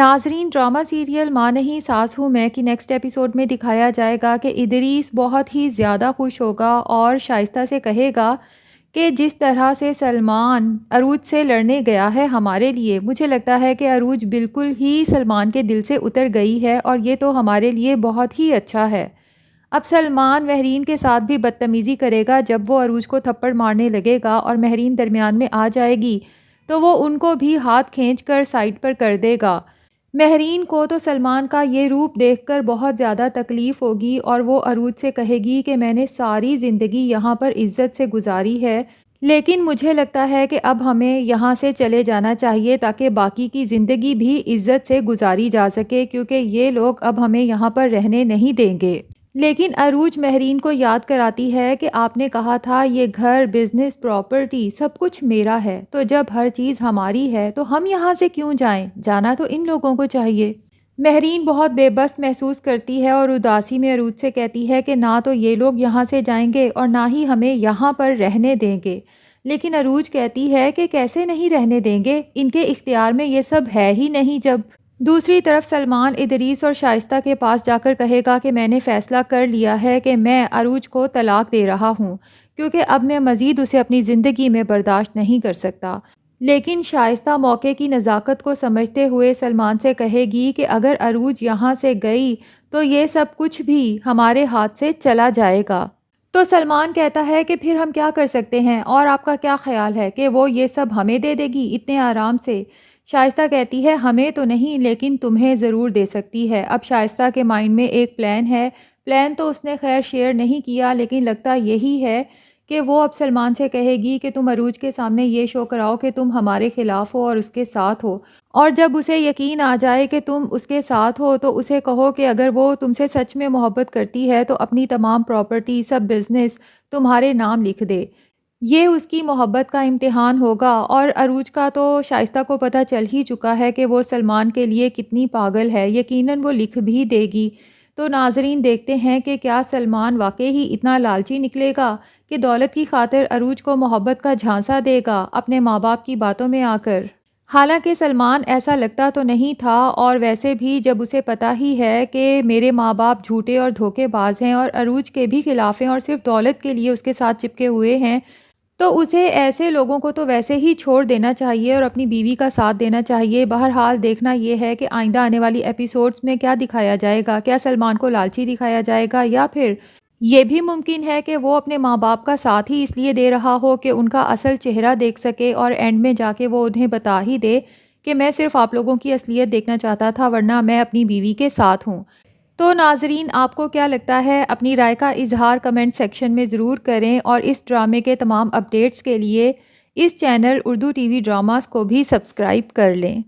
ناظرین، drama serial ماں نہیں ساس ہوں میں کی نیکسٹ ایپیسوڈ میں دکھایا جائے گا کہ ادریس بہت ہی زیادہ خوش ہوگا اور شائستہ سے کہے گا کہ جس طرح سے سلمان عروج سے لڑنے گیا ہے ہمارے لیے، مجھے لگتا ہے کہ عروج بالکل ہی سلمان کے دل سے اتر گئی ہے اور یہ تو ہمارے لیے بہت ہی اچھا ہے۔ اب سلمان مہرین کے ساتھ بھی بدتمیزی کرے گا جب وہ عروج کو تھپڑ مارنے لگے گا اور مہرین درمیان میں آ جائے گی تو وہ ان کو بھی ہاتھ کھینچ کر سائڈ پر کر دے گا۔ مہرین کو تو سلمان کا یہ روپ دیکھ کر بہت زیادہ تکلیف ہوگی اور وہ عروج سے کہے گی کہ میں نے ساری زندگی یہاں پر عزت سے گزاری ہے، لیکن مجھے لگتا ہے کہ اب ہمیں یہاں سے چلے جانا چاہیے تاکہ باقی کی زندگی بھی عزت سے گزاری جا سکے، کیونکہ یہ لوگ اب ہمیں یہاں پر رہنے نہیں دیں گے۔ لیکن عروج مہرین کو یاد کراتی ہے کہ آپ نے کہا تھا یہ گھر، بزنس، پراپرٹی سب کچھ میرا ہے، تو جب ہر چیز ہماری ہے تو ہم یہاں سے کیوں جائیں؟ جانا تو ان لوگوں کو چاہیے۔ مہرین بہت بے بس محسوس کرتی ہے اور اداسی میں عروج سے کہتی ہے کہ نہ تو یہ لوگ یہاں سے جائیں گے اور نہ ہی ہمیں یہاں پر رہنے دیں گے۔ لیکن عروج کہتی ہے کہ کیسے نہیں رہنے دیں گے، ان کے اختیار میں یہ سب ہے ہی نہیں۔ جب دوسری طرف سلمان ادریس اور شائستہ کے پاس جا کر کہے گا کہ میں نے فیصلہ کر لیا ہے کہ میں عروج کو طلاق دے رہا ہوں، کیونکہ اب میں مزید اسے اپنی زندگی میں برداشت نہیں کر سکتا۔ لیکن شائستہ موقع کی نزاکت کو سمجھتے ہوئے سلمان سے کہے گی کہ اگر عروج یہاں سے گئی تو یہ سب کچھ بھی ہمارے ہاتھ سے چلا جائے گا۔ تو سلمان کہتا ہے کہ پھر ہم کیا کر سکتے ہیں اور آپ کا کیا خیال ہے کہ وہ یہ سب ہمیں دے دے گی اتنے آرام سے؟ شائستہ کہتی ہے ہمیں تو نہیں لیکن تمہیں ضرور دے سکتی ہے۔ اب شائستہ کے مائنڈ میں ایک پلان ہے، پلان تو اس نے خیر شیئر نہیں کیا، لیکن لگتا یہی ہے کہ وہ اب سلمان سے کہے گی کہ تم عروج کے سامنے یہ شو کراؤ کہ تم ہمارے خلاف ہو اور اس کے ساتھ ہو، اور جب اسے یقین آ جائے کہ تم اس کے ساتھ ہو تو اسے کہو کہ اگر وہ تم سے سچ میں محبت کرتی ہے تو اپنی تمام پراپرٹی، سب بزنس تمہارے نام لکھ دے۔ یہ اس کی محبت کا امتحان ہوگا، اور عروج کا تو شائستہ کو پتہ چل ہی چکا ہے کہ وہ سلمان کے لیے کتنی پاگل ہے، یقیناً وہ لکھ بھی دے گی۔ تو ناظرین دیکھتے ہیں کہ کیا سلمان واقعی ہی اتنا لالچی نکلے گا کہ دولت کی خاطر عروج کو محبت کا جھانسا دے گا اپنے ماں باپ کی باتوں میں آ کر؟ حالانکہ سلمان ایسا لگتا تو نہیں تھا، اور ویسے بھی جب اسے پتہ ہی ہے کہ میرے ماں باپ جھوٹے اور دھوکے باز ہیں اور عروج کے بھی خلاف ہیں اور صرف دولت کے لیے اس کے ساتھ چپکے ہوئے ہیں، تو اسے ایسے لوگوں کو تو ویسے ہی چھوڑ دینا چاہیے اور اپنی بیوی کا ساتھ دینا چاہیے۔ بہرحال دیکھنا یہ ہے کہ آئندہ آنے والی ایپیسوڈز میں کیا دکھایا جائے گا، کیا سلمان کو لالچی دکھایا جائے گا، یا پھر یہ بھی ممکن ہے کہ وہ اپنے ماں باپ کا ساتھ ہی اس لیے دے رہا ہو کہ ان کا اصل چہرہ دیکھ سکے اور اینڈ میں جا کے وہ انہیں بتا ہی دے کہ میں صرف آپ لوگوں کی اصلیت دیکھنا چاہتا تھا ورنہ میں اپنی بیوی کے ساتھ ہوں۔ تو ناظرین آپ کو کیا لگتا ہے؟ اپنی رائے کا اظہار کمنٹ سیکشن میں ضرور کریں، اور اس ڈرامے کے تمام اپڈیٹس کے لیے اس channel Urdu T V dramas کو بھی سبسکرائب کر لیں۔